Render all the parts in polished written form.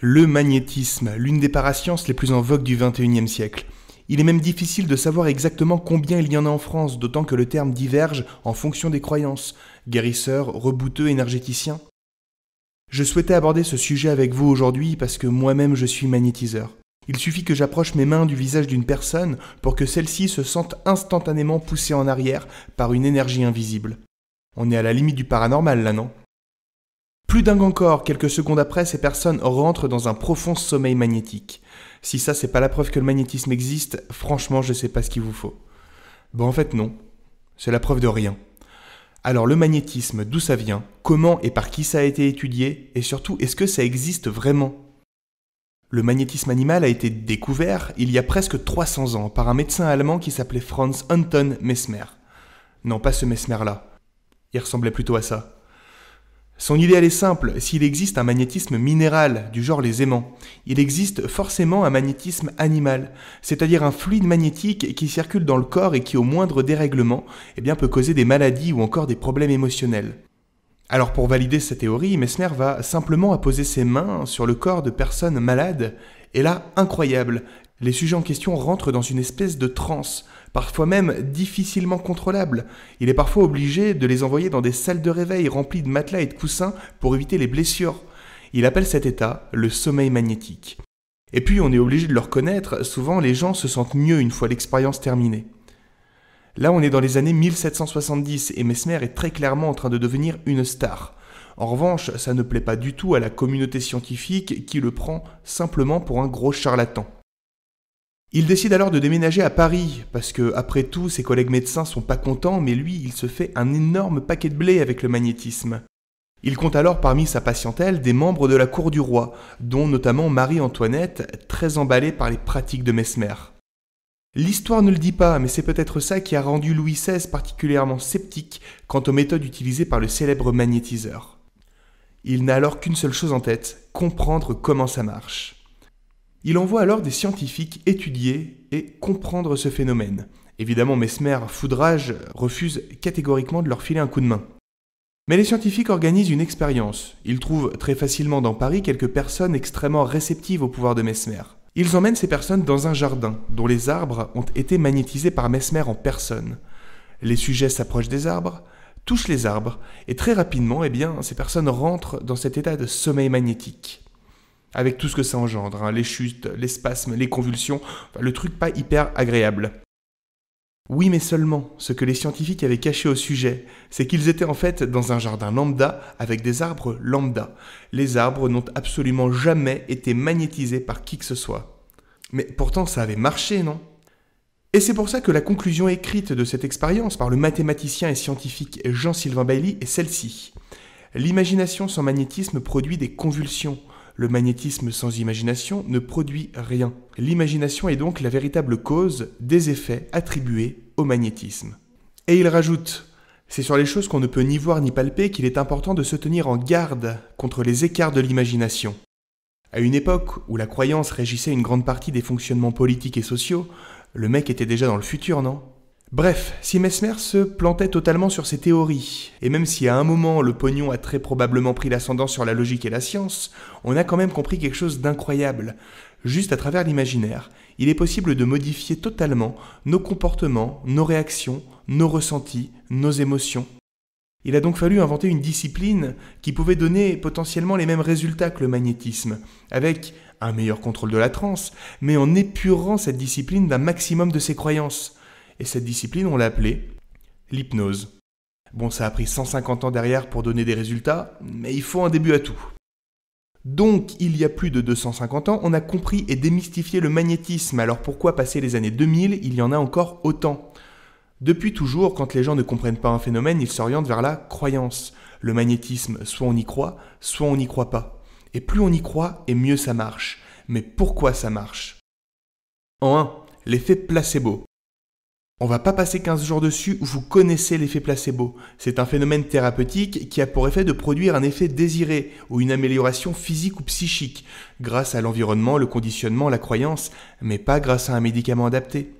Le magnétisme, l'une des parasciences les plus en vogue du XXIe siècle. Il est même difficile de savoir exactement combien il y en a en France, d'autant que le terme diverge en fonction des croyances. Guérisseur, rebouteux, énergéticien. Je souhaitais aborder ce sujet avec vous aujourd'hui parce que moi-même je suis magnétiseur. Il suffit que j'approche mes mains du visage d'une personne pour que celle-ci se sente instantanément poussée en arrière par une énergie invisible. On est à la limite du paranormal là, non ? Plus dingue encore, quelques secondes après, ces personnes rentrent dans un profond sommeil magnétique. Si ça, c'est pas la preuve que le magnétisme existe, franchement, je sais pas ce qu'il vous faut. Bon, en fait, non. C'est la preuve de rien. Alors, le magnétisme, d'où ça vient ? Comment et par qui ça a été étudié ? Et surtout, est-ce que ça existe vraiment ? Le magnétisme animal a été découvert il y a presque 300 ans par un médecin allemand qui s'appelait Franz Anton Mesmer. Non, pas ce Mesmer-là. Il ressemblait plutôt à ça. Son idéal est simple, s'il existe un magnétisme minéral, du genre les aimants, il existe forcément un magnétisme animal, c'est-à-dire un fluide magnétique qui circule dans le corps et qui au moindre dérèglement peut causer des maladies ou encore des problèmes émotionnels. Alors pour valider cette théorie, Mesmer va simplement apposer ses mains sur le corps de personnes malades, et là, incroyable, les sujets en question rentrent dans une espèce de transe, parfois même difficilement contrôlable. Il est parfois obligé de les envoyer dans des salles de réveil remplies de matelas et de coussins pour éviter les blessures. Il appelle cet état le sommeil magnétique. Et puis on est obligé de le reconnaître, souvent les gens se sentent mieux une fois l'expérience terminée. Là on est dans les années 1770 et Mesmer est très clairement en train de devenir une star. En revanche, ça ne plaît pas du tout à la communauté scientifique qui le prend simplement pour un gros charlatan. Il décide alors de déménager à Paris, parce que, après tout, ses collègues médecins sont pas contents, mais lui, il se fait un énorme paquet de blé avec le magnétisme. Il compte alors parmi sa patientèle des membres de la cour du roi, dont notamment Marie-Antoinette, très emballée par les pratiques de Mesmer. L'histoire ne le dit pas, mais c'est peut-être ça qui a rendu Louis XVI particulièrement sceptique quant aux méthodes utilisées par le célèbre magnétiseur. Il n'a alors qu'une seule chose en tête, comprendre comment ça marche. Il envoie alors des scientifiques étudier et comprendre ce phénomène. Évidemment, Mesmer, foudrage, refuse catégoriquement de leur filer un coup de main. Mais les scientifiques organisent une expérience. Ils trouvent très facilement dans Paris quelques personnes extrêmement réceptives au pouvoir de Mesmer. Ils emmènent ces personnes dans un jardin, dont les arbres ont été magnétisés par Mesmer en personne. Les sujets s'approchent des arbres, touchent les arbres, et très rapidement, ces personnes rentrent dans cet état de sommeil magnétique. Avec tout ce que ça engendre, les chutes, les spasmes, les convulsions, le truc pas hyper agréable. Oui, mais seulement, ce que les scientifiques avaient caché au sujet, c'est qu'ils étaient en fait dans un jardin lambda avec des arbres lambda. Les arbres n'ont absolument jamais été magnétisés par qui que ce soit. Mais pourtant, ça avait marché, non ? Et c'est pour ça que la conclusion écrite de cette expérience par le mathématicien et scientifique Jean-Sylvain Bailly est celle-ci. L'imagination sans magnétisme produit des convulsions. Le magnétisme sans imagination ne produit rien. L'imagination est donc la véritable cause des effets attribués au magnétisme. Et il rajoute, c'est sur les choses qu'on ne peut ni voir ni palper qu'il est important de se tenir en garde contre les écarts de l'imagination. À une époque où la croyance régissait une grande partie des fonctionnements politiques et sociaux, le mec était déjà dans le futur, non ? Bref, si Mesmer se plantait totalement sur ses théories, et même si à un moment le pognon a très probablement pris l'ascendant sur la logique et la science, on a quand même compris quelque chose d'incroyable. Juste à travers l'imaginaire, il est possible de modifier totalement nos comportements, nos réactions, nos ressentis, nos émotions. Il a donc fallu inventer une discipline qui pouvait donner potentiellement les mêmes résultats que le magnétisme, avec un meilleur contrôle de la transe, mais en épurant cette discipline d'un maximum de ses croyances. Et cette discipline, on l'a appelée l'hypnose. Bon, ça a pris 150 ans derrière pour donner des résultats, mais il faut un début à tout. Donc, il y a plus de 250 ans, on a compris et démystifié le magnétisme. Alors pourquoi passer les années 2000, il y en a encore autant ? Depuis toujours, quand les gens ne comprennent pas un phénomène, ils s'orientent vers la croyance. Le magnétisme, soit on y croit, soit on n'y croit pas. Et plus on y croit, et mieux ça marche. Mais pourquoi ça marche ? En 1, l'effet placebo. On va pas passer 15 jours dessus, vous connaissez l'effet placebo. C'est un phénomène thérapeutique qui a pour effet de produire un effet désiré ou une amélioration physique ou psychique, grâce à l'environnement, le conditionnement, la croyance, mais pas grâce à un médicament adapté.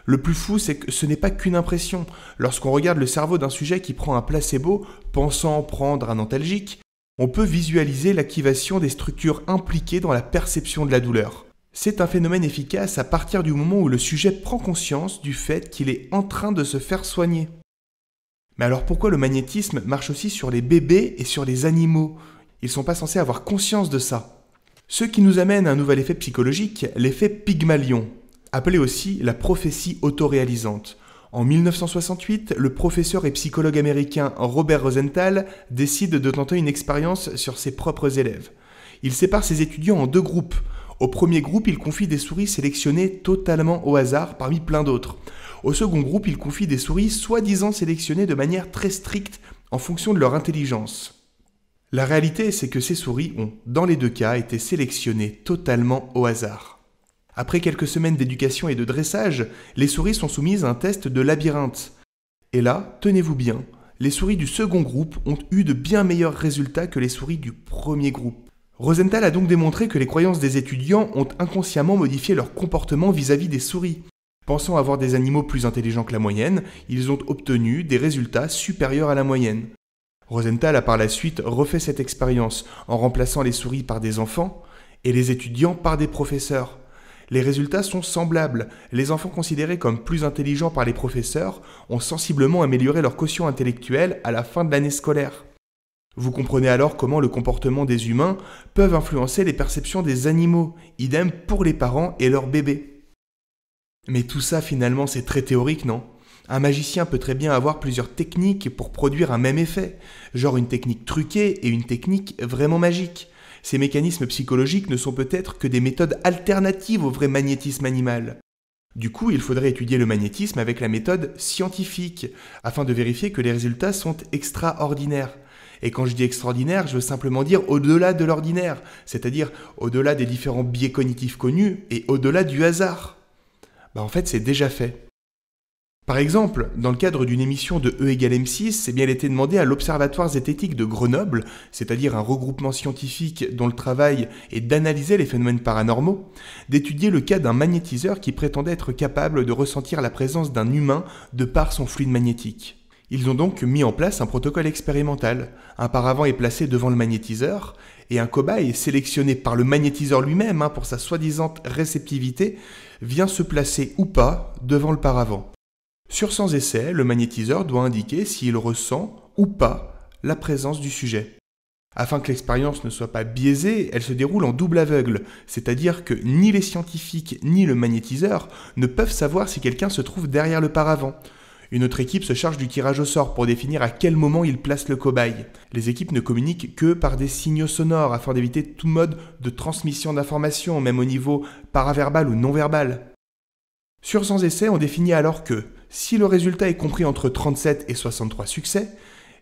Le plus fou, c'est que ce n'est pas qu'une impression. Lorsqu'on regarde le cerveau d'un sujet qui prend un placebo, pensant prendre un antalgique, on peut visualiser l'activation des structures impliquées dans la perception de la douleur. C'est un phénomène efficace à partir du moment où le sujet prend conscience du fait qu'il est en train de se faire soigner. Mais alors pourquoi le magnétisme marche aussi sur les bébés et sur les animaux ? Ils ne sont pas censés avoir conscience de ça. Ce qui nous amène à un nouvel effet psychologique, l'effet Pygmalion, appelé aussi la prophétie autoréalisante. En 1968, le professeur et psychologue américain Robert Rosenthal décide de tenter une expérience sur ses propres élèves. Il sépare ses étudiants en deux groupes. Au premier groupe, il confie des souris sélectionnées totalement au hasard parmi plein d'autres. Au second groupe, il confie des souris soi-disant sélectionnées de manière très stricte en fonction de leur intelligence. La réalité, c'est que ces souris ont, dans les deux cas, été sélectionnées totalement au hasard. Après quelques semaines d'éducation et de dressage, les souris sont soumises à un test de labyrinthe. Et là, tenez-vous bien, les souris du second groupe ont eu de bien meilleurs résultats que les souris du premier groupe. Rosenthal a donc démontré que les croyances des étudiants ont inconsciemment modifié leur comportement vis-à-vis des souris. Pensant avoir des animaux plus intelligents que la moyenne, ils ont obtenu des résultats supérieurs à la moyenne. Rosenthal a par la suite refait cette expérience en remplaçant les souris par des enfants et les étudiants par des professeurs. Les résultats sont semblables. Les enfants considérés comme plus intelligents par les professeurs ont sensiblement amélioré leur quotient intellectuel à la fin de l'année scolaire. Vous comprenez alors comment le comportement des humains peuvent influencer les perceptions des animaux, idem pour les parents et leurs bébés. Mais tout ça finalement c'est très théorique, non ? Un magicien peut très bien avoir plusieurs techniques pour produire un même effet, genre une technique truquée et une technique vraiment magique. Ces mécanismes psychologiques ne sont peut-être que des méthodes alternatives au vrai magnétisme animal. Du coup, il faudrait étudier le magnétisme avec la méthode scientifique, afin de vérifier que les résultats sont extraordinaires. Et quand je dis extraordinaire, je veux simplement dire au-delà de l'ordinaire, c'est-à-dire au-delà des différents biais cognitifs connus et au-delà du hasard. En fait, c'est déjà fait. Par exemple, dans le cadre d'une émission de E égale M6, il était demandé à l'Observatoire zététique de Grenoble, c'est-à-dire un regroupement scientifique dont le travail est d'analyser les phénomènes paranormaux, d'étudier le cas d'un magnétiseur qui prétendait être capable de ressentir la présence d'un humain de par son fluide magnétique. Ils ont donc mis en place un protocole expérimental. Un paravent est placé devant le magnétiseur et un cobaye sélectionné par le magnétiseur lui-même pour sa soi-disant réceptivité vient se placer ou pas devant le paravent. Sur 100 essais, le magnétiseur doit indiquer s'il ressent ou pas la présence du sujet. Afin que l'expérience ne soit pas biaisée, elle se déroule en double aveugle, c'est-à-dire que ni les scientifiques ni le magnétiseur ne peuvent savoir si quelqu'un se trouve derrière le paravent. Une autre équipe se charge du tirage au sort pour définir à quel moment il place le cobaye. Les équipes ne communiquent que par des signaux sonores afin d'éviter tout mode de transmission d'informations, même au niveau paraverbal ou non-verbal. Sur 100 essais, on définit alors que, si le résultat est compris entre 37 et 63 succès,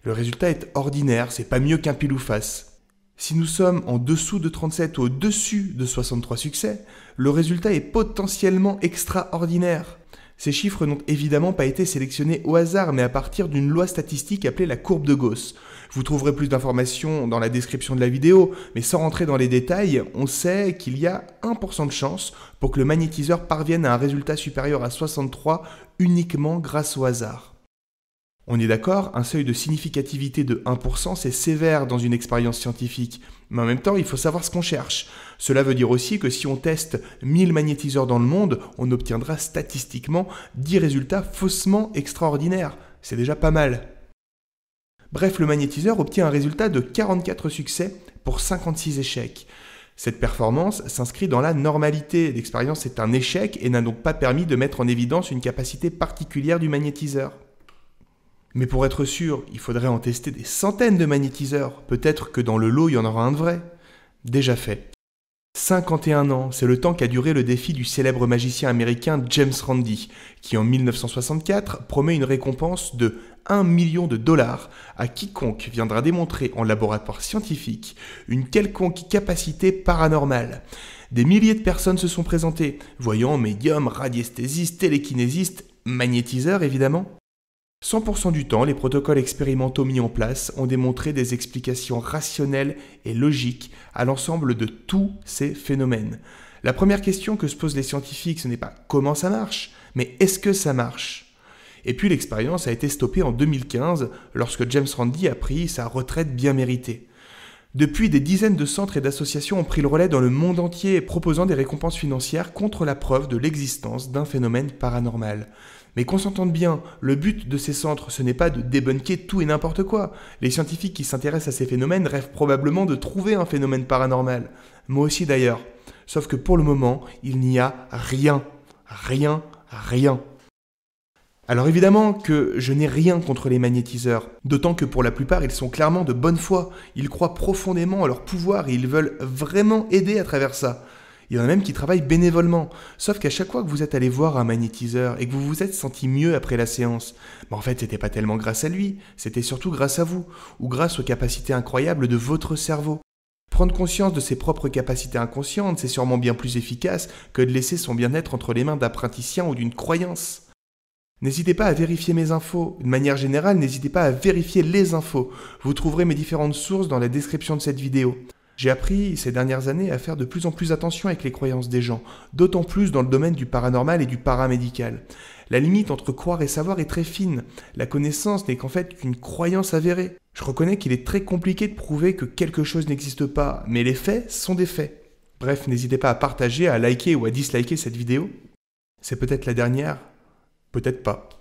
le résultat est ordinaire, c'est pas mieux qu'un pile ou face. Si nous sommes en dessous de 37 ou au-dessus de 63 succès, le résultat est potentiellement extraordinaire. Ces chiffres n'ont évidemment pas été sélectionnés au hasard, mais à partir d'une loi statistique appelée la courbe de Gauss. Vous trouverez plus d'informations dans la description de la vidéo, mais sans rentrer dans les détails, on sait qu'il y a 1% de chance pour que le magnétiseur parvienne à un résultat supérieur à 63 uniquement grâce au hasard. On est d'accord, un seuil de significativité de 1%, c'est sévère dans une expérience scientifique. Mais en même temps, il faut savoir ce qu'on cherche. Cela veut dire aussi que si on teste 1000 magnétiseurs dans le monde, on obtiendra statistiquement 10 résultats faussement extraordinaires. C'est déjà pas mal. Bref, le magnétiseur obtient un résultat de 44 succès pour 56 échecs. Cette performance s'inscrit dans la normalité. L'expérience est un échec et n'a donc pas permis de mettre en évidence une capacité particulière du magnétiseur. Mais pour être sûr, il faudrait en tester des centaines de magnétiseurs. Peut-être que dans le lot, il y en aura un de vrai. Déjà fait. 51 ans, c'est le temps qu'a duré le défi du célèbre magicien américain James Randi, qui en 1964 promet une récompense de 1 million de dollars à quiconque viendra démontrer en laboratoire scientifique une quelconque capacité paranormale. Des milliers de personnes se sont présentées, voyants, médiums, radiesthésistes, télékinésistes, magnétiseurs évidemment. 100% du temps, les protocoles expérimentaux mis en place ont démontré des explications rationnelles et logiques à l'ensemble de tous ces phénomènes. La première question que se posent les scientifiques, ce n'est pas comment ça marche, mais est-ce que ça marche ? Et puis l'expérience a été stoppée en 2015 lorsque James Randi a pris sa retraite bien méritée. Depuis, des dizaines de centres et d'associations ont pris le relais dans le monde entier, proposant des récompenses financières contre la preuve de l'existence d'un phénomène paranormal. Mais qu'on s'entende bien, le but de ces centres, ce n'est pas de débunker tout et n'importe quoi. Les scientifiques qui s'intéressent à ces phénomènes rêvent probablement de trouver un phénomène paranormal. Moi aussi d'ailleurs. Sauf que pour le moment, il n'y a rien. Rien, rien. Alors évidemment que je n'ai rien contre les magnétiseurs, d'autant que pour la plupart ils sont clairement de bonne foi, ils croient profondément à leur pouvoir et ils veulent vraiment aider à travers ça. Il y en a même qui travaillent bénévolement, sauf qu'à chaque fois que vous êtes allé voir un magnétiseur et que vous vous êtes senti mieux après la séance, en fait c'était pas tellement grâce à lui, c'était surtout grâce à vous, ou grâce aux capacités incroyables de votre cerveau. Prendre conscience de ses propres capacités inconscientes, c'est sûrement bien plus efficace que de laisser son bien-être entre les mains d'un praticien ou d'une croyance. N'hésitez pas à vérifier mes infos. De manière générale, n'hésitez pas à vérifier les infos. Vous trouverez mes différentes sources dans la description de cette vidéo. J'ai appris ces dernières années à faire de plus en plus attention avec les croyances des gens, d'autant plus dans le domaine du paranormal et du paramédical. La limite entre croire et savoir est très fine. La connaissance n'est qu'en fait qu'une croyance avérée. Je reconnais qu'il est très compliqué de prouver que quelque chose n'existe pas, mais les faits sont des faits. Bref, n'hésitez pas à partager, à liker ou à disliker cette vidéo. C'est peut-être la dernière. Peut-être pas.